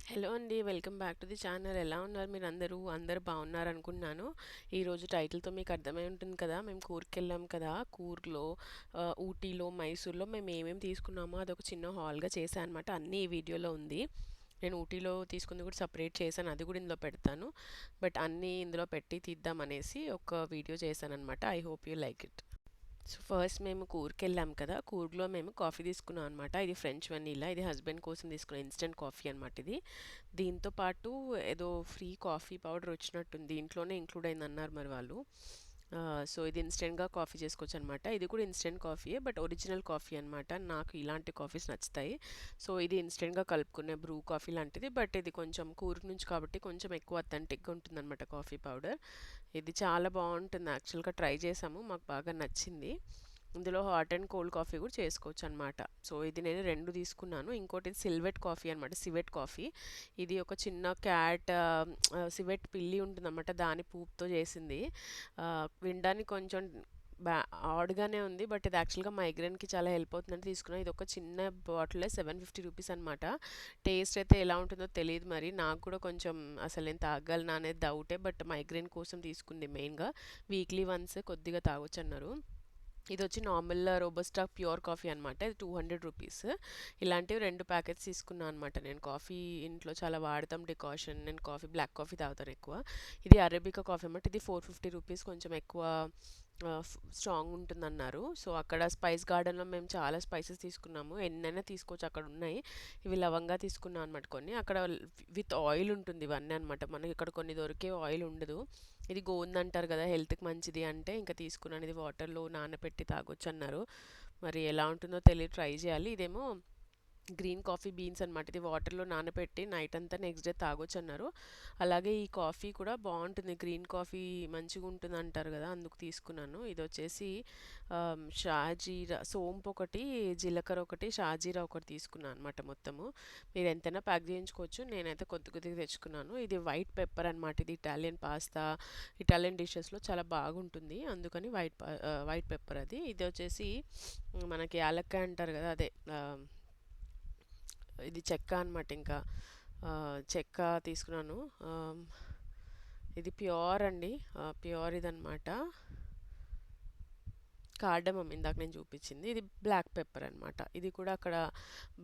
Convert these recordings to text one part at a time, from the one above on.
Hello అండి. Welcome back to the channel. ఎలా ఉన్నారు మీరందరూ? అందరూ బాగున్నారనుకుంటున్నాను. ఈరోజు టైటిల్‌తో మీకు అర్థమై ఉంటుంది కదా! మేము కూర్గ్‌కెళ్ళాం కదా! కూర్గ్‌లో ఊటీలో, మైసూర్‌లో మేము ఏమేమి తీసుకున్నామో అదొక చిన్న హాల్‌గా చేశా అనమాట. అన్నీ ఈ వీడియోలో ఉంది. నేను ఊటీలో తీసుకుంది కూడా సెపరేట్ చేశాను. అది కూడా ఇందులో పెడతాను. బట్ అన్నీ ఇందులో పెట్టి తీద్దామనేసి ఒక వీడియో చేశాననమాట. I hope you like it. So first మేము కూర్గ్‌కెళ్ళాం కదా! కూర్గ్‌లో మేము కాఫీ తీసుకున్నాం అనమాట. ఇది ఫ్రెంచ్ వెనిలా. ఇది హస్బెండ్ కోసం తీసుకున్న ఇన్‌స్టంట్ కాఫీ అనమాట ఇది. దీంతో పాటు ఏదో ఫ్రీ కాఫీ పౌడర్ వచ్చినట్టుంది. దీంట్లోనే ఇంక్లూడ్ అయిందన్నారు మరి వాళ్ళు. సో ఇది ఇన్స్టెంట్‌గా కాఫీ చేసుకోవచ్చు అనమాట. ఇది కూడా ఇన్స్టెంట్ కాఫీయే బట్ ఒరిజినల్ కాఫీ అనమాట. నాకు ఇలాంటి కాఫీస్ నచ్చుతాయి. సో ఇది ఇన్స్టెంట్‌గా కలుపుకునే బ్రూ కాఫీ లాంటిది. బట్ ఇది కొంచెం కూర్గ్ నుంచి కాబట్టి కొంచెం ఎక్కువ అథెంటిక్‌గా ఉంటుందన్నమాట కాఫీ పౌడర్. ఇది చాలా బాగుంటుంది. యాక్చువల్‌గా ట్రై చేసాము. మాకు బాగా నచ్చింది. ఇందులో హాట్ అండ్ కోల్డ్ కాఫీ కూడా చేసుకోవచ్చు అనమాట. సో ఇది నేను 2 తీసుకున్నాను. ఇంకోటి సిల్వెట్ కాఫీ అనమాట. Civet coffee. ఇది ఒక చిన్న క్యాట్ సివెట్ పిల్లి ఉంటుందన్నమాట. దాని పూపుతో చేసింది. వినడానికి కొంచెం ఆడ్‌గానే ఉంది. బట్ ఇది యాక్చువల్‌గా మైగ్రేన్‌కి చాలా హెల్ప్ అవుతుందని తీసుకున్నా. ఇది ఒక చిన్న బాటిలే ₹750 అనమాట. టేస్ట్ అయితే ఎలా ఉంటుందో తెలీదు మరి. నాకు కూడా కొంచెం అసలు నేను తాగగలనా అనేది డౌటే. బట్ మైగ్రేన్ కోసం తీసుకుంది మెయిన్‌గా. వీక్లీ వన్స్ కొద్దిగా తాగొచ్చన్నారు. ఇదొచ్చి నార్మల్ రోబస్టా ప్యూర్ కాఫీ అనమాట. ఇది ₹200. ఇలాంటివి 2 ప్యాకెట్స్ తీసుకున్నా అనమాట నేను. కాఫీ ఇంట్లో చాలా వాడతాం డికాషన్. నేను బ్లాక్ కాఫీ తాగుతాను ఎక్కువ. ఇది అరేబికా కాఫీ అనమాట. ఇది ₹450 కొంచెం ఎక్కువ స్ట్రాంగ్ ఉంటుందన్నారు. సో అక్కడ స్పైస్ గార్డెన్‌లో మేము చాలా స్పైసెస్ తీసుకున్నాము. ఎన్నైనా తీసుకోవచ్చు అక్కడ ఉన్నాయి. ఇవి లవంగా తీసుకున్నాం అనమాట కొన్ని. అక్కడ విత్ ఆయిల్ ఉంటుంది ఇవన్నీ అనమాట. మనకి ఇక్కడ కొన్ని దొరికే ఆయిల్ ఉండదు. ఇది గోంది అంటారు కదా హెల్త్‌కి మంచిది అంటే ఇంకా తీసుకున్నాను. ఇది వాటర్‌లో నానబెట్టి తాగొచ్చు అన్నారు. మరి ఎలా ఉంటుందో తెలియదు, ట్రై చేయాలి. ఇదేమో గ్రీన్ కాఫీ బీన్స్ అనమాట. ఇది వాటర్‌లో నానబెట్టి నైట్ అంతా నెక్స్ట్ డే తాగొచ్చు అన్నారు. అలాగే ఈ కాఫీ కూడా బాగుంటుంది. గ్రీన్ కాఫీ మంచిగా ఉంటుంది అంటారు కదా! అందుకు తీసుకున్నాను. ఇది వచ్చేసి షాజీరా సోంపు ఒకటి, జీలకర్ర ఒకటి, షాజీరా ఒకటి తీసుకున్నాను అనమాట మొత్తము. మీరు ఎంతైనా ప్యాక్ చేయించుకోవచ్చు. నేనైతే కొద్ది కొద్దిగా తెచ్చుకున్నాను. ఇది వైట్ పెప్పర్ అనమాట. ఇది ఇటాలియన్ పాస్తా, ఇటాలియన్ డిషెస్‌లో చాలా బాగుంటుంది. అందుకని వైట్ పెప్పర్ అది. ఇది వచ్చేసి మనకి యాలక్కాయ అంటారు కదా! అదే ఇది చెక్క అనమాట. ఇంకా చెక్క తీసుకున్నాను. ఇది ప్యూర్ అండి. ప్యూర్ ఇదనమాట. కార్డమమ్ ఇందాక నేను చూపించింది. ఇది బ్లాక్ పెప్పర్ అనమాట. ఇది కూడా అక్కడ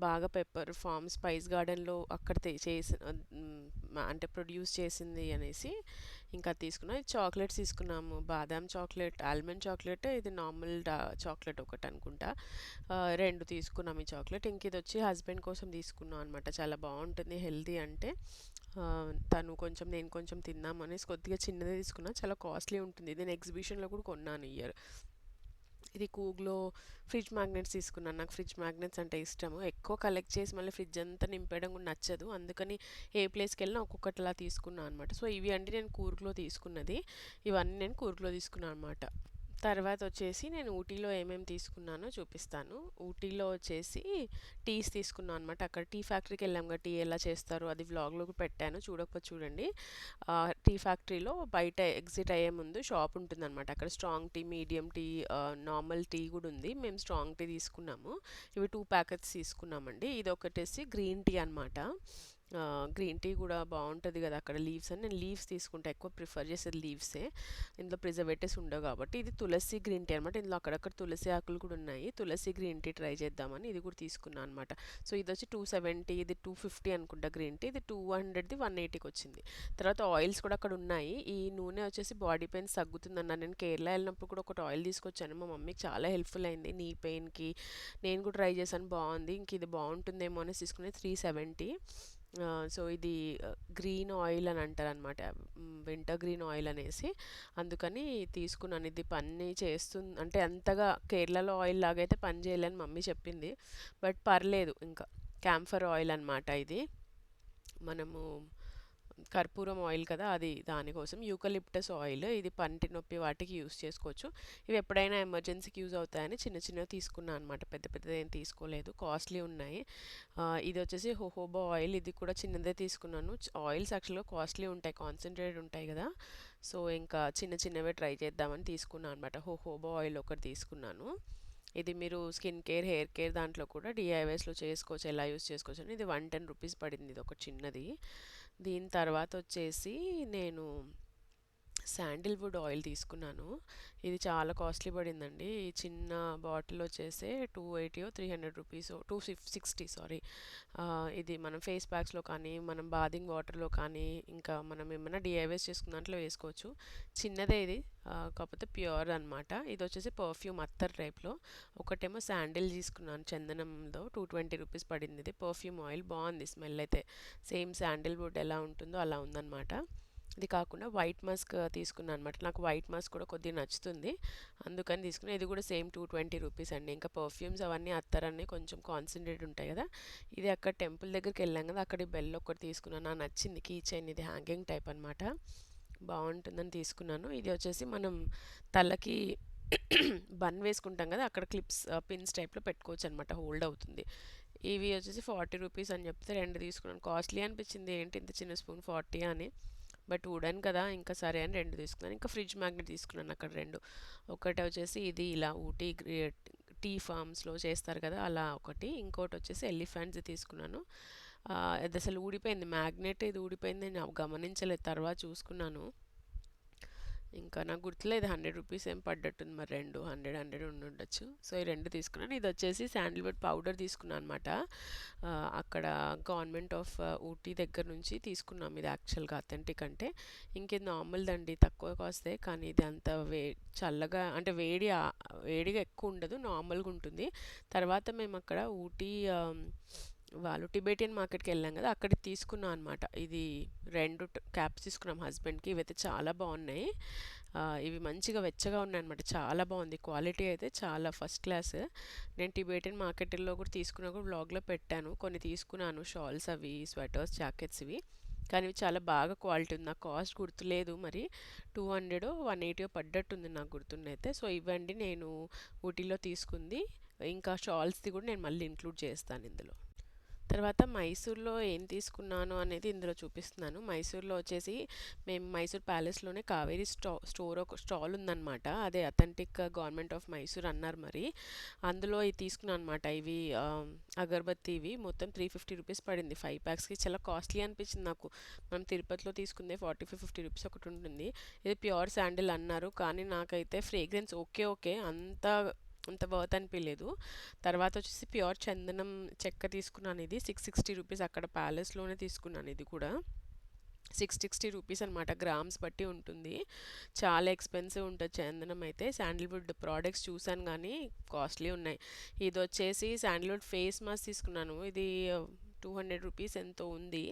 బాగా పెప్పర్ ఫార్మ్ స్పైస్ గార్డెన్‌లో అక్కడ అంటే ప్రొడ్యూస్ చేసింది అనేసి ఇంకా తీసుకున్నాం. ఇది చాక్లెట్స్ తీసుకున్నాము. బాదాం చాక్లెట్, ఆల్మండ్ చాక్లెట్, ఇది నార్మల్ చాక్లెట్ ఒకటి అనుకుంటా. 2 తీసుకున్నాం ఈ చాక్లెట్. ఇంక ఇది వచ్చి హస్బెండ్ కోసం తీసుకున్నాం అనమాట. చాలా బాగుంటుంది హెల్తీ అంటే. తను కొంచెం నేను కొంచెం తిందాం అనేసి కొద్దిగా చిన్నదే తీసుకున్నా. చాలా కాస్ట్లీ ఉంటుంది. ఇది నేను ఎగ్జిబిషన్‌లో కూడా కొన్నాను ఈ ఇయర్. ఇది కూగ్‌లో ఫ్రిడ్జ్ మ్యాగ్నెట్స్ తీసుకున్నాను. నాకు ఫ్రిడ్జ్ మ్యాగ్నెట్స్ అంటే ఇష్టము. ఎక్కువ కలెక్ట్ చేసి మళ్ళీ ఫ్రిడ్జ్ అంతా నింపేయడం కూడా నచ్చదు. అందుకని ఏ ప్లేస్‌కెళ్ళినా ఒక్కొక్కటిలా తీసుకున్నా అనమాట. సో ఇవి అండి నేను కూర్గ్‌లో తీసుకున్నది. ఇవన్నీ నేను కూర్గ్‌లో తీసుకున్నా అనమాట. తర్వాత వచ్చేసి నేను ఊటీలో ఏమేమి తీసుకున్నానో చూపిస్తాను. ఊటీలో వచ్చేసి టీస్ తీసుకున్నాను అనమాట. అక్కడ టీ ఫ్యాక్టరీకి వెళ్ళాం కదా! టీ ఎలా చేస్తారో అది వ్లాగ్‌లో కూడా పెట్టాను. చూడకపోతే చూడండి. టీ ఫ్యాక్టరీలో బయట ఎగ్జిట్ అయ్యే ముందు షాప్ ఉంటుందన్నమాట. అక్కడ strong tea, medium tea, normal tea కూడా ఉంది. మేము స్ట్రాంగ్ టీ తీసుకున్నాము. ఇవి 2 ప్యాకెట్స్ తీసుకున్నామండి. ఇది ఒకటేసి గ్రీన్ టీ అనమాట. గ్రీన్ టీ కూడా బాగుంటుంది కదా అక్కడ లీవ్స్ అని. నేను లీవ్స్ తీసుకుంటా. ఎక్కువ ప్రిఫర్ చేసేది లీవ్సే. ఇందులో ప్రిజర్వేటివ్స్ ఉండవు కాబట్టి. ఇది తులసి గ్రీన్ టీ అనమాట. ఇందులో అక్కడక్కడ తులసి ఆకులు కూడా ఉన్నాయి. తులసి గ్రీన్ టీ ట్రై చేద్దామని ఇది కూడా తీసుకున్నాను అనమాట. సో ఇది వచ్చి 270, ఇది 250 అనుకుంటా గ్రీన్ టీ. ఇది 200ది 180కి వచ్చింది. తర్వాత ఆయిల్స్ కూడా అక్కడ ఉన్నాయి. ఈ నూనె వచ్చేసి బాడీ పెయిన్స్ తగ్గుతుందన్న. నేను కేరళ వెళ్ళినప్పుడు కూడా ఒకటి ఆయిల్ తీసుకొచ్చాను. మా మమ్మీకి చాలా హెల్ప్ఫుల్ అయింది నీ పెయిన్కి. నేను కూడా ట్రై చేశాను, బాగుంది. ఇంక ఇది బాగుంటుందేమో అనేసి తీసుకునేది 370. సో ఇది గ్రీన్ ఆయిల్ అని అంటారనమాట. వింటర్ గ్రీన్ ఆయిల్ అనేసి. అందుకని తీసుకున్నాను. ఇది పని చేస్తుంది అంటే అంతగా కేరళలో ఆయిల్ లాగైతే పని చేయలేని మమ్మీ చెప్పింది. బట్ పర్లేదు. ఇంకా క్యాంఫర్ ఆయిల్ అనమాట ఇది. మనము కర్పూరం ఆయిల్ కదా అది దానికోసం. యూకలిప్టస్ ఆయిల్ ఇది పంటి నొప్పి వాటికి యూస్ చేసుకోవచ్చు. ఇవి ఎప్పుడైనా ఎమర్జెన్సీకి యూజ్ అవుతాయని చిన్న చిన్నవి తీసుకున్నాను అనమాట. పెద్ద పెద్దది ఏం తీసుకోలేదు. కాస్ట్లీ ఉన్నాయి. ఇది వచ్చేసి హోహోబా ఆయిల్. ఇది కూడా చిన్నదే తీసుకున్నాను. ఆయిల్స్ యాక్చువల్గా కాస్ట్లీ ఉంటాయి, కాన్సన్ట్రేటెడ్ ఉంటాయి కదా! సో ఇంకా చిన్న చిన్నవే ట్రై చేద్దామని తీసుకున్నాను అనమాట. హోహోబా ఆయిల్ ఒకటి తీసుకున్నాను. ఇది మీరు స్కిన్ కేర్, హెయిర్ కేర్ దాంట్లో కూడా డీఐవైస్‌లో చేసుకోవచ్చు. ఎలా యూజ్ చేసుకోవచ్చని ఇది 110 రూపీస్ పడింది ఇదొక చిన్నది. దీని తర్వాత వచ్చేసి నేను శాండిల్‌వుడ్ ఆయిల్ తీసుకున్నాను. ఇది చాలా కాస్ట్‌లీ పడిందండి. ఈ చిన్న బాటిల్ వచ్చేసి 280 300 రూపీసో 260 సారీ. ఇది మనం ఫేస్ ప్యాక్స్‌లో కానీ, మనం బాతింగ్ వాటర్‌లో కానీ, ఇంకా మనం ఏమన్నా డీఐవైస్ చేసుకున్న దాంట్లో వేసుకోవచ్చు. చిన్నదే ఇది. కాకపోతే ప్యూర్ అనమాట. ఇది వచ్చేసి పర్ఫ్యూమ్ అత్తర్ టైప్‌లో. ఒకటేమో శాండిల్ తీసుకున్నాను చందనంలో 220 రూపీస్ పడింది ఇది. పర్ఫ్యూమ్ ఆయిల్ బాగుంది స్మెల్ అయితే. సేమ్ శాండిల్‌వుడ్ ఎలా ఉంటుందో అలా ఉందన్నమాట. ఇది కాకుండా వైట్ మాస్క్ తీసుకున్నాను అనమాట. నాకు వైట్ మాస్క్ కూడా కొద్దిగా నచ్చుతుంది. అందుకని తీసుకున్నా. ఇది కూడా సేమ్ 220 రూపీస్ అండి. ఇంకా పర్ఫ్యూమ్స్ అవన్నీ అత్తరన్నీ కొంచెం కాన్సన్ట్రేట్ ఉంటాయి కదా. ఇది అక్కడ టెంపుల్ దగ్గరికి వెళ్ళాం కదా, అక్కడ బెల్ ఒకటి తీసుకున్నాను. నాకు నచ్చింది కీ చైన్. ఇది హ్యాంగింగ్ టైప్ అనమాట. బాగుంటుందని తీసుకున్నాను. ఇది వచ్చేసి మనం తలకి బన్ వేసుకుంటాం కదా, అక్కడ క్లిప్స్ పిన్స్ టైప్లో పెట్టుకోవచ్చు అనమాట. హోల్డ్ అవుతుంది. ఇవి వచ్చేసి 40 రూపీస్ అని చెప్తే రెండు తీసుకున్నాను. కాస్ట్లీ అనిపించింది, ఏంటి ఇంత చిన్న స్పూన్ 40 అని. బట్ వుడెన్ కదా, ఇంకా సరే అని రెండు తీసుకున్నాను. ఇంకా ఫ్రిడ్జ్ మ్యాగ్నెట్ తీసుకున్నాను అక్కడ రెండు. ఒకటి వచ్చేసి ఇది ఇలా ఊటీ టీ ఫామ్స్లో చేస్తారు కదా అలా ఒకటి. ఇంకోటి వచ్చేసి ఎలిఫెంట్స్ తీసుకున్నాను. అది అసలు ఊడిపోయింది మ్యాగ్నెట్. ఇది ఊడిపోయింది, నేను గమనించలేదు, తర్వాత చూసుకున్నాను. ఇంకా నాకు గుర్తులేదు, 100 రూపీస్ ఏం పడ్డట్టుంది మరి. రెండు 100 ఉండుండొచ్చు. సో ఈ రెండు తీసుకున్నాను. ఇది వచ్చేసి శాండిల్వుడ్ పౌడర్ తీసుకున్నాను అనమాట. అక్కడ గవర్నమెంట్ ఆఫ్ ఊటీ దగ్గర నుంచి తీసుకున్నాం. ఇది యాక్చువల్గా అథెంటిక్ అంటే. ఇంకేది నార్మల్దండి, తక్కువ కాస్తే. కానీ ఇది అంత చల్లగా అంటే వేడిగా ఎక్కువ ఉండదు, నార్మల్గా ఉంటుంది. తర్వాత మేము అక్కడ ఊటీ వాళ్ళు టిబెటియన్ మార్కెట్కి వెళ్ళాం కదా, అక్కడికి తీసుకున్నాం అనమాట. ఇది రెండు క్యాప్స్ తీసుకున్నాం హస్బెండ్కి. ఇవైతే చాలా బాగున్నాయి. ఇవి మంచిగా వెచ్చగా ఉన్నాయి అనమాట. చాలా బాగుంది క్వాలిటీ అయితే, చాలా ఫస్ట్ క్లాస్. నేను టిబెటియన్ మార్కెట్లో కూడా తీసుకున్నా, కూడా వ్లాగ్లో పెట్టాను. కొన్ని తీసుకున్నాను, షాల్స్ అవి, స్వెటర్స్, జాకెట్స్ ఇవి. కానీ ఇవి చాలా బాగా క్వాలిటీ ఉంది. నాకు కాస్ట్ గుర్తులేదు మరి. 200 180 పడ్డట్టుంది నాకు గుర్తుండైతే. సో ఇవ్వండి నేను ఊటీలో తీసుకుంది. ఇంకా షాల్స్ది కూడా నేను మళ్ళీ ఇంక్లూడ్ చేస్తాను ఇందులో. తర్వాత మైసూర్లో ఏం తీసుకున్నాను అనేది ఇందులో చూపిస్తున్నాను. మైసూర్లో వచ్చేసి మేము మైసూర్ ప్యాలెస్లోనే కావేరీ స్టోర్ ఒక స్టాల్ ఉందన్నమాట. అదే అథెంటిక్ గవర్నమెంట్ ఆఫ్ మైసూర్ అన్నారు మరి. అందులో ఇది తీసుకున్నాను అనమాట. ఇవి అగరబత్తి, ఇవి మొత్తం 350 రూపీస్ పడింది 5 ప్యాక్స్కి. చాలా కాస్ట్లీ అనిపించింది నాకు. మనం తిరుపతిలో తీసుకుందే 45-50 రూపీస్ ఒకటి ఉంటుంది. ఇది ప్యూర్ శాండిల్ అన్నారు, కానీ నాకైతే ఫ్రేగ్రెన్స్ ఓకే ఓకే, అంత వర్త్ అనిపించలేదు. తర్వాత వచ్చేసి ప్యూర్ చందనం చెక్క తీసుకున్నాను. ఇది 660 రూపీస్. అక్కడ ప్యాలెస్లోనే తీసుకున్నాను. ఇది కూడా 660 రూపీస్ అనమాట. గ్రామ్స్ బట్టి ఉంటుంది. చాలా ఎక్స్పెన్సివ్ ఉంటుంది చందనం అయితే. శాండిల్వుడ్ ప్రోడక్ట్స్ చూసాను కానీ కాస్ట్లీ ఉన్నాయి. ఇది వచ్చేసి శాండిల్వుడ్ ఫేస్ మాస్క్ తీసుకున్నాను. ఇది 200 రూపీస్ ఎంతో ఉంది.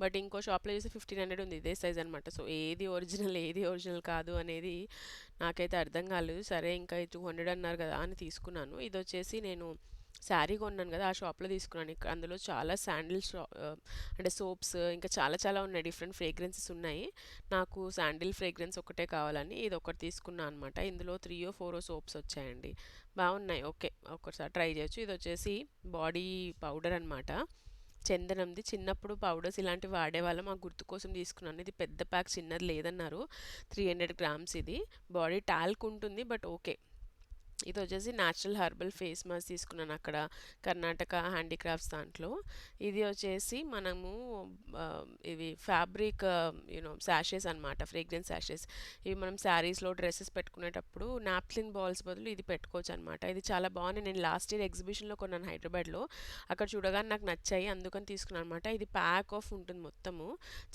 బట్ ఇంకో షాప్లో చూసి 1500 ఉంది. ఇదే సైజ్ అనమాట. సో ఏది ఒరిజినల్ కాదు అనేది నాకైతే అర్థం కాలేదు. సరే ఇంకా 200 అన్నారు కదా అని తీసుకున్నాను. ఇది వచ్చేసి నేను శారీ కొన్నాను కదా, ఆ షాప్లో తీసుకున్నాను. ఇక్కడ అందులో చాలా అంటే సోప్స్, ఇంకా చాలా చాలా ఉన్నాయి, డిఫరెంట్ ఫ్రేగ్రెన్సెస్ ఉన్నాయి. నాకు శాండిల్ ఫ్రేగ్రెన్స్ ఒకటే కావాలని ఇది ఒకటి తీసుకున్నాను అనమాట. ఇందులో 3 or 4 సోప్స్ వచ్చాయండి. బాగున్నాయి, ఓకే, ఒకసారి ట్రై చేయొచ్చు. ఇది వచ్చేసి బాడీ పౌడర్ అనమాట, చందనంది. చిన్నప్పుడు పౌడర్స్ ఇలాంటివి వాడేవాళ్ళం, ఆ గుర్తు కోసం తీసుకున్నాను. ఇది పెద్ద ప్యాక్, చిన్నది లేదన్నారు. 300 గ్రామ్స్. ఇది బాడీ టాల్క్ ఉంటుంది, బట్ ఓకే. ఇది వచ్చేసి న్యాచురల్ హెర్బల్ ఫేస్ మాస్క్ తీసుకున్నాను అక్కడ కర్ణాటక హ్యాండీక్రాఫ్ట్స్ దాంట్లో. ఇది వచ్చేసి మనము ఇవి ఫ్యాబ్రిక్ శాషెస్ అనమాట, ఫ్రేగ్రెన్స్ శాషెస్. ఇవి మనం శారీస్లో డ్రెస్సెస్ పెట్టుకునేటప్పుడు నాప్కిన్ బాల్స్ బదులు ఇది పెట్టుకోవచ్చు అనమాట. ఇది చాలా బాగుంది. నేను లాస్ట్ ఇయర్ ఎగ్జిబిషన్లో కొన్నాను హైదరాబాద్లో. అక్కడ చూడగానే నాకు నచ్చాయి, అందుకని తీసుకున్నాను అనమాట. ఇది ప్యాక్ ఆఫ్ ఉంటుంది మొత్తము.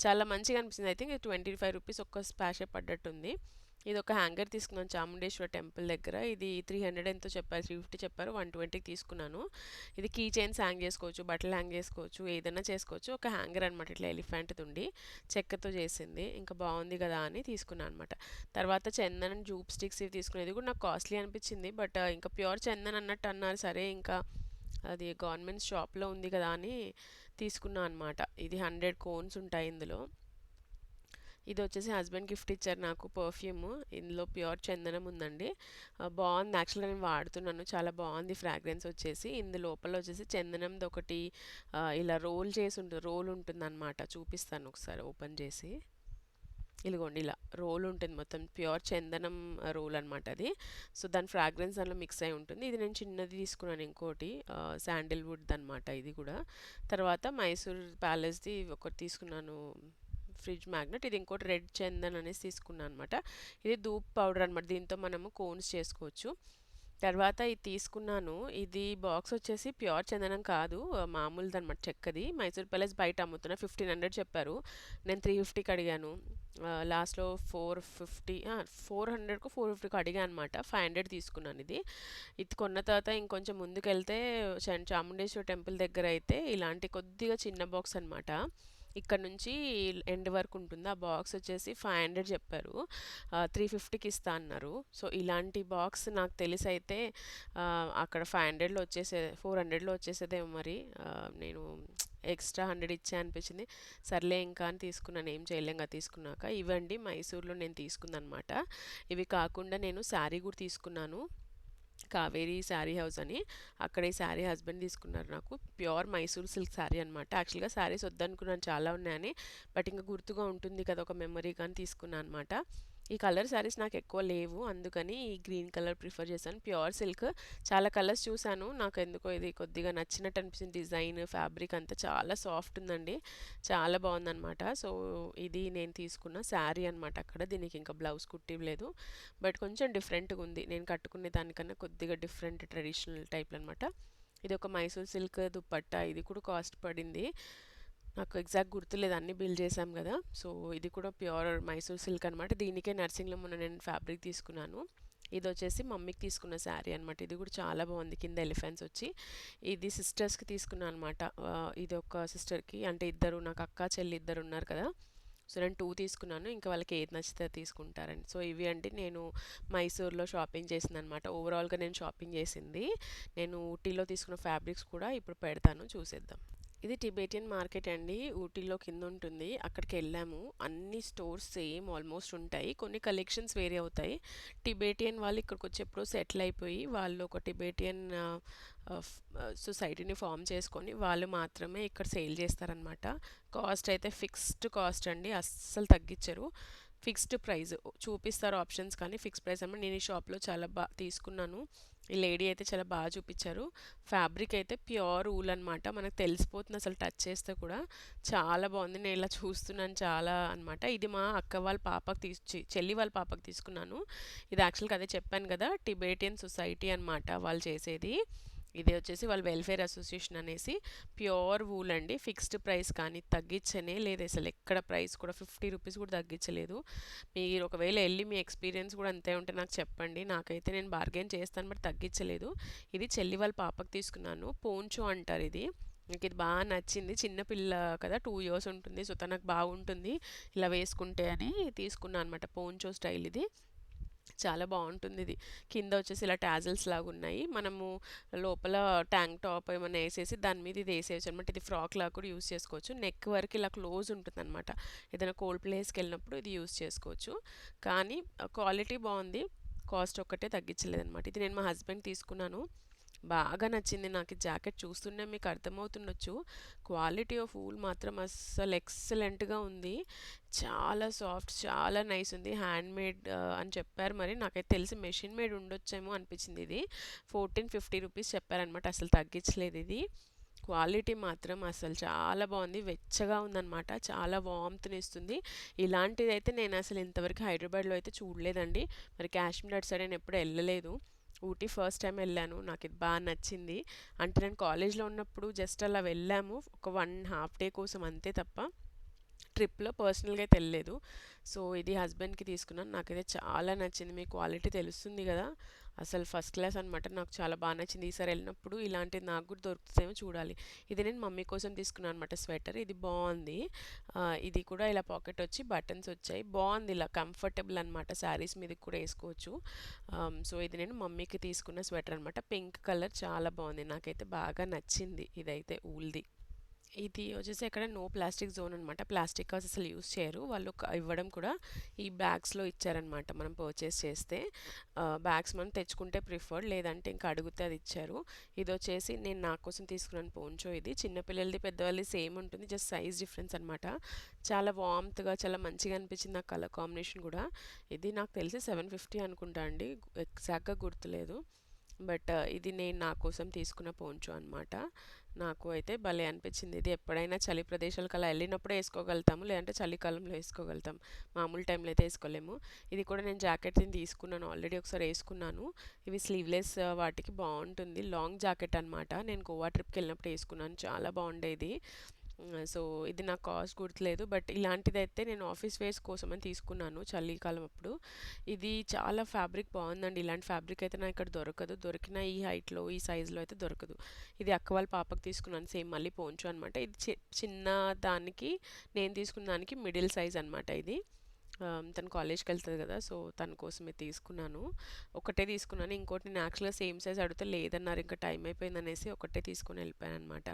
చాలా మంచిగా అనిపించింది. ఐ థింక్ ఇది 25 రూపీస్ ఒక్క స్పాషే పడ్డట్టుంది. ఇది ఒక హ్యాంగర్ తీసుకున్నాను చాముండేశ్వర టెంపుల్ దగ్గర. ఇది 300 ఎంతో చెప్పారు, 350 చెప్పారు, 120కి తీసుకున్నాను. ఇది కీ చైన్స్ హ్యాంగ్ చేసుకోవచ్చు, బట్టలు హ్యాంగ్ చేసుకోవచ్చు, ఏదైనా చేసుకోవచ్చు. ఒక హ్యాంగర్ అనమాట, ఇట్లా ఎలిఫెంట్ ఉండి చెక్కతో చేసింది. ఇంకా బాగుంది కదా అని తీసుకున్నాను అనమాట. తర్వాత చందన్ జూప్ స్టిక్స్ ఇవి తీసుకునేది కూడా నాకు కాస్ట్లీ అనిపించింది. బట్ ఇంకా ప్యూర్ చందన్ అన్నట్టు అన్నారు. సరే ఇంకా అది గవర్నమెంట్ షాప్లో ఉంది కదా అని తీసుకున్నాను అనమాట. ఇది 100 కోన్స్ ఉంటాయి ఇందులో. ఇది వచ్చేసి హస్బెండ్ గిఫ్ట్ ఇచ్చారు నాకు, పర్ఫ్యూమ్. ఇందులో ప్యూర్ చందనం ఉందండి. బాగుంది, యాక్చువల్గా నేను వాడుతున్నాను, చాలా బాగుంది ఫ్రాగ్రెన్స్ వచ్చేసి. ఇందు లోపల వచ్చేసి చందనంది ఒకటి ఇలా రోల్ చేసి ఉంటుంది, రోల్ ఉంటుంది అనమాట. చూపిస్తాను ఒకసారి ఓపెన్ చేసి. ఇదిగోండి ఇలా రోల్ ఉంటుంది మొత్తం ప్యూర్ చందనం రోల్ అనమాట అది. సో దాని ఫ్రాగ్రెన్స్ దానిలో మిక్స్ అయి ఉంటుంది. ఇది నేను చిన్నది తీసుకున్నాను ఇంకోటి శాండిల్వుడ్ అనమాట ఇది కూడా. తర్వాత మైసూర్ ప్యాలెస్ది ఒకటి తీసుకున్నాను ఫ్రిడ్జ్ మ్యాగ్నెట్. ఇది ఇంకోటి రెడ్ చందన్ అనేసి తీసుకున్నాను అనమాట. ఇది ధూప్ పౌడర్ అనమాట, దీంతో మనము కోన్స్ చేసుకోవచ్చు. తర్వాత ఇది తీసుకున్నాను. ఇది బాక్స్ వచ్చేసి ప్యూర్ చందనం కాదు, మామూలుది అనమాట, చెక్కది. మైసూర్ ప్యాలెస్ బయట అమ్ముతున్నా 1500 చెప్పారు. నేను 350కి అడిగాను. లాస్ట్లో 450 400కో 450కో అడిగాను అనమాట. 500 తీసుకున్నాను ఇది. ఇది కొన్న తర్వాత ఇంకొంచెం ముందుకెళ్తే చాముండేశ్వరి టెంపుల్ దగ్గర అయితే ఇలాంటి కొద్దిగా చిన్న బాక్స్ అనమాట, ఇక్కడ నుంచి ఎండ్ వరకు ఉంటుంది. ఆ బాక్స్ వచ్చేసి 500 చెప్పారు, 350కి ఇస్తా అన్నారు. సో ఇలాంటి బాక్స్ నాకు తెలిసి అయితే అక్కడ 500లో వచ్చేసే 400లో వచ్చేసేదేమో మరి. నేను ఎక్స్ట్రా 100 ఇచ్చా అనిపించింది. సర్లే ఇంకా అని తీసుకున్నాను, ఏం చేయలేంగా తీసుకున్నాక. ఇవండి మైసూర్లో నేను తీసుకుందనమాట. ఇవి కాకుండా నేను శారీ కూడా తీసుకున్నాను, కావేరీ శారీ హౌస్ అని. అక్కడ ఈ శారీ హస్బెండ్ తీసుకున్నారు నాకు. ప్యూర్ మైసూర్ సిల్క్ శారీ అనమాట. యాక్చువల్గా శారీస్ వద్దనుకున్నాను చాలా ఉన్నాయని, బట్ ఇంకా గుర్తుగా ఉంటుంది కదా ఒక మెమరీ కానీ తీసుకున్నాను అనమాట. ఈ కలర్ శారీస్ నాకు ఎక్కువ లేవు, అందుకని ఈ గ్రీన్ కలర్ ప్రిఫర్ చేశాను. ప్యూర్ సిల్క్, చాలా కలర్స్ చూశాను, నాకు ఎందుకో ఇది కొద్దిగా నచ్చినట్టు అనిపించింది. డిజైన్ ఫ్యాబ్రిక్ అంతా చాలా సాఫ్ట్ ఉందండి, చాలా బాగుందన్నమాట. సో ఇది నేను తీసుకున్న శారీ అనమాట. అక్కడ దీనికి ఇంకా బ్లౌజ్ కుట్టివ్వలేదు, బట్ కొంచెం డిఫరెంట్గా ఉంది. నేను కట్టుకునే దానికన్నా కొద్దిగా డిఫరెంట్ ట్రెడిషనల్ టైప్లో అనమాట. ఇది ఒక మైసూర్ సిల్క్ దుపట్టా. ఇది కూడా కాస్ట్ పడింది, నాకు ఎగ్జాక్ట్ గుర్తులేదు, అన్నీ బిల్ చేసాం కదా. సో ఇది కూడా ప్యూర్ మైసూర్ సిల్క్ అనమాట. దీనికే నర్సింగ్లో మొన్న నేను ఫ్యాబ్రిక్ తీసుకున్నాను. ఇది వచ్చేసి మమ్మీకి తీసుకున్న శారీ అనమాట. ఇది కూడా చాలా బాగుంది, కింద ఎలిఫెంట్స్ వచ్చి. ఇది సిస్టర్స్కి తీసుకున్నాను అనమాట. ఇది ఒక సిస్టర్కి, అంటే ఇద్దరు, నాకు అక్క చెల్లి ఇద్దరు ఉన్నారు కదా. సో నేను 2 తీసుకున్నాను, ఇంకా వాళ్ళకి ఏది నచ్చితే తీసుకుంటారండి. సో ఇవి అంటే నేను మైసూర్లో షాపింగ్ చేసింది అనమాట. ఓవరాల్గా నేను షాపింగ్ చేసింది. నేను ఊటీలో తీసుకున్న ఫ్యాబ్రిక్స్ కూడా ఇప్పుడు పెడతాను, చూసేద్దాం. ఇది టిబేటియన్ మార్కెట్ అండి, ఊటీలో కింద ఉంటుంది. అక్కడికి వెళ్ళాము. అన్ని స్టోర్స్ సేమ్ ఆల్మోస్ట్ ఉంటాయి, కొన్ని కలెక్షన్స్ వేరే అవుతాయి. టిబేటియన్ వాళ్ళు ఇక్కడికి వచ్చి ఎప్పుడో సెటిల్ అయిపోయి, వాళ్ళు ఒక టిబేటియన్ సొసైటీని ఫామ్ చేసుకొని వాళ్ళు మాత్రమే ఇక్కడ సేల్ చేస్తారనమాట. కాస్ట్ అయితే ఫిక్స్డ్ కాస్ట్ అండి, అస్సలు తగ్గించరు. ఫిక్స్డ్ ప్రైస్ చూపిస్తారు ఆప్షన్స్, కానీ ఫిక్స్ ప్రైస్ అన్నమాట. నేను ఈ షాప్లో చాలా బాగా తీసుకున్నాను. ఈ లేడీ అయితే చాలా బాగా చూపించారు. ఫ్యాబ్రిక్ అయితే ప్యూర్ ఊల్ అనమాట, మనకు తెలిసిపోతుంది అసలు టచ్ చేస్తే కూడా. చాలా బాగుంది, నేను ఇలా చూస్తున్నాను చాలా అనమాట. ఇది మా అక్క వాళ్ళ పాపకి చెల్లి వాళ్ళ పాపకి తీసుకున్నాను. ఇది యాక్చువల్గా అదే చెప్పాను కదా, టిబేటియన్ సొసైటీ అనమాట వాళ్ళు చేసేది. ఇది వచ్చేసి వాళ్ళ వెల్ఫేర్ అసోసియేషన్ అనేసి. ప్యూర్ వూల్ అండి, ఫిక్స్డ్ ప్రైస్, కానీ తగ్గించనే లేదు అసలు. ఎక్కడ ప్రైస్ కూడా 50 రూపీస్ కూడా తగ్గించలేదు. మీరు ఒకవేళ వెళ్ళి మీ ఎక్స్పీరియన్స్ కూడా అంతే ఉంటే నాకు చెప్పండి. నాకైతే నేను బార్గెన్ చేస్తాను, బట్ తగ్గించలేదు. ఇది చెల్లి వాళ్ళ పాపకి తీసుకున్నాను, పోంచో అంటారు ఇది. నాకు ఇది బాగా నచ్చింది, చిన్నపిల్ల కదా, 2 ఇయర్స్ ఉంటుంది. సో తనకు బాగుంటుంది ఇలా వేసుకుంటే అని తీసుకున్నాను అనమాట. పోంచో స్టైల్ ఇది, చాలా బాగుంటుంది. ఇది కింద వచ్చేసి ఇలా టాజల్స్ లాగా ఉన్నాయి, మనము లోపల ట్యాంక్ టాప్ ఏమైనా వేసేసి దాని మీద ఇది వేసేయచ్చు అనమాట. ఇది ఫ్రాక్ లాగా కూడా యూస్ చేసుకోవచ్చు. నెక్ వరకు ఇలా క్లోజ్ ఉంటుంది అనమాట, ఏదైనా కోల్డ్ ప్లేస్కి వెళ్ళినప్పుడు ఇది యూస్ చేసుకోవచ్చు. కానీ క్వాలిటీ బాగుంది, కాస్ట్ ఒక్కటే తగ్గించలేదన్నమాట. ఇది నేను మా హస్బెండ్ తీసుకున్నాను, బాగా నచ్చింది నాకు. ఈ జాకెట్ చూస్తుంటే మీకు అర్థమవుతుండొచ్చు, క్వాలిటీ ఆఫ్ ఊల్ మాత్రం అస్సలు ఎక్సలెంట్గా ఉంది. చాలా సాఫ్ట్, చాలా నైస్ ఉంది. హ్యాండ్ మేడ్ అని చెప్పారు, మరి నాకైతే తెలిసి మెషిన్ మేడ్ ఉండొచ్చేమో అనిపించింది. ఇది 1450 రూపీస్ చెప్పారనమాట, అసలు తగ్గించలేదు ఇది. క్వాలిటీ మాత్రం అసలు చాలా బాగుంది, వెచ్చగా ఉందన్నమాట, చాలా వామ్త్ని ఇస్తుంది. ఇలాంటిది అయితే నేను అసలు ఇంతవరకు హైదరాబాద్లో అయితే చూడలేదండి. మరి కాశ్మీర్ అటు సైడ్ నేను ఎప్పుడు వెళ్ళలేదు, ఊటీ ఫస్ట్ టైం వెళ్ళాను. నాకు ఇది బాగా నచ్చింది. అంటే నేను కాలేజ్లో ఉన్నప్పుడు జస్ట్ అలా వెళ్ళాము, ఒక 1.5 డే కోసం అంతే తప్ప ట్రిప్లో పర్సనల్గా అయితే వెళ్ళలేదు. సో ఇది హస్బెండ్కి తీసుకున్నాను, నాకైతే చాలా నచ్చింది. మీ క్వాలిటీ తెలుస్తుంది కదా, అసలు ఫస్ట్ క్లాస్ అనమాట. నాకు చాలా బాగా నచ్చింది. ఈసారి వెళ్ళినప్పుడు ఇలాంటిది నాకు కూడా దొరుకుతుందేమో చూడాలి. ఇది నేను మమ్మీ కోసం తీసుకున్నాను అనమాట, స్వెటర్. ఇది బాగుంది, ఇది కూడా ఇలా పాకెట్ వచ్చి బటన్స్ వచ్చాయి, బాగుంది, ఇలా కంఫర్టబుల్ అనమాట, శారీస్ మీదకి కూడా వేసుకోవచ్చు. సో ఇది నేను మమ్మీకి తీసుకున్న స్వెటర్ అనమాట, పింక్ కలర్, చాలా బాగుంది, నాకైతే బాగా నచ్చింది. ఇదైతే ఊల్ది. ఇది వచ్చేసి అక్కడ నో ప్లాస్టిక్ జోన్ అనమాట. ప్లాస్టిక్ కవర్స్ అసలు యూస్ చేయరు. వాళ్ళు ఇవ్వడం కూడా ఈ బ్యాగ్స్‌లో ఇచ్చారనమాట మనం పర్చేస్ చేస్తే. బ్యాగ్స్ మనం తెచ్చుకుంటే ప్రిఫర్డ్, లేదంటే ఇంకా అడిగితే అది ఇచ్చారు. ఇదొచ్చేసి నేను నా కోసం తీసుకున్నాను పోంచో ఇది. చిన్న పిల్లలది, పెద్దవాళ్ళది సేమ్ ఉంటుంది. జస్ట్ సైజ్ డిఫరెన్స్ అనమాట. చాలా వార్మ్‌త్‌గా చాలా మంచిగా అనిపించింది నాకు కలర్ కాంబినేషన్ కూడా. ఇది నాకు తెలిసి 750 అనుకుంటా అండి. ఎగ్జాక్ట్‌గా గుర్తులేదు. బట్ ఇది నేను నా కోసం తీసుకున్న పోంచో అనమాట. నాకు అయితే భలే అనిపించింది. ఇది ఎప్పుడైనా చలి ప్రదేశాలకు అలా వెళ్ళినప్పుడే వేసుకోగలుగుతాము, లేదంటే చలికాలంలో వేసుకోగలుగుతాం. మామూలు టైంలో అయితే వేసుకోలేము. ఇది కూడా నేను జాకెట్ని తీసుకున్నాను, ఆల్రెడీ ఒకసారి వేసుకున్నాను. ఇవి స్లీవ్లెస్ వాటికి బాగుంటుంది. లాంగ్ జాకెట్ అనమాట. నేను గోవా ట్రిప్కి వెళ్ళినప్పుడు వేసుకున్నాను, చాలా బాగుండేది. సో ఇది నాకు కాస్ట్ గుర్తులేదు, బట్ ఇలాంటిదైతే నేను ఆఫీస్ వేర్స్ కోసం అని తీసుకున్నాను చలికాలం అప్పుడు. ఇది చాలా ఫ్యాబ్రిక్ బాగుందండి. ఇలాంటి ఫ్యాబ్రిక్ అయితే నాకు ఇక్కడ దొరకదు. దొరికిన ఈ హైట్లో ఈ సైజులో అయితే దొరకదు. ఇది అక్క వాళ్ళ పాపకి తీసుకున్నాను, సేమ్ మళ్ళీ పోంచు అనమాట. ఇది చిన్న దానికి, నేను తీసుకున్న దానికి మిడిల్ సైజ్ అనమాట ఇది. తను కాలేజ్కి వెళ్తుంది కదా, సో తన కోసమే తీసుకున్నాను. ఒకటే తీసుకున్నాను. ఇంకోటి నేను యాక్చువల్గా సేమ్ సైజ్ అడిగితే లేదన్నారు, ఇంకా టైం అయిపోయింది అనేసి ఒకటే తీసుకొని వెళ్ళిపోయాను అనమాట.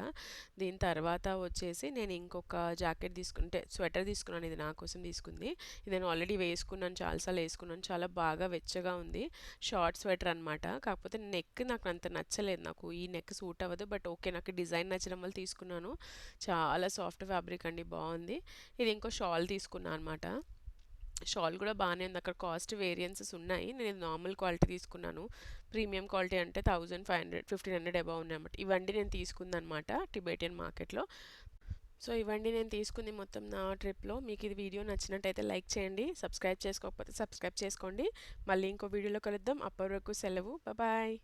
దీని తర్వాత వచ్చేసి నేను ఇంకొక జాకెట్ తీసుకుంటే స్వెటర్ తీసుకున్నాను. ఇది నా కోసం తీసుకుంది. ఇది నేను ఆల్రెడీ వేసుకున్నాను, చాలాసార్లు వేసుకున్నాను. చాలా బాగా వెచ్చగా ఉంది. షార్ట్ స్వెటర్ అనమాట. కాకపోతే నెక్ నాకు అంత నచ్చలేదు. నాకు ఈ నెక్ సూట్ అవ్వదు, బట్ ఓకే, నాకు డిజైన్ నచ్చడం వల్ల తీసుకున్నాను. చాలా సాఫ్ట్ ఫ్యాబ్రిక్ అండి, బాగుంది. ఇది ఇంకో షాల్ తీసుకున్నాను అనమాట. షాల్ కూడా బాగానే ఉంది. అక్కడ కాస్ట్ వేరియన్సెస్ ఉన్నాయి. నేను నార్మల్ క్వాలిటీ తీసుకున్నాను. ప్రీమియం క్వాలిటీ అంటే 1500 1500 అబౌవ్ ఉన్నాయన్నమాట. ఇవన్నీ నేను తీసుకుందనమాట టిబెటియన్ మార్కెట్లో. సో ఇవన్నీ నేను తీసుకుంది మొత్తం నా ట్రిప్లో. మీకు ఇది వీడియో నచ్చినట్టయితే లైక్ చేయండి, సబ్స్క్రైబ్ చేసుకోకపోతే సబ్స్క్రైబ్ చేసుకోండి. మళ్ళీ ఇంకో వీడియోలో కలుద్దాం. అప్పటి వరకు సెలవు, బాయ్.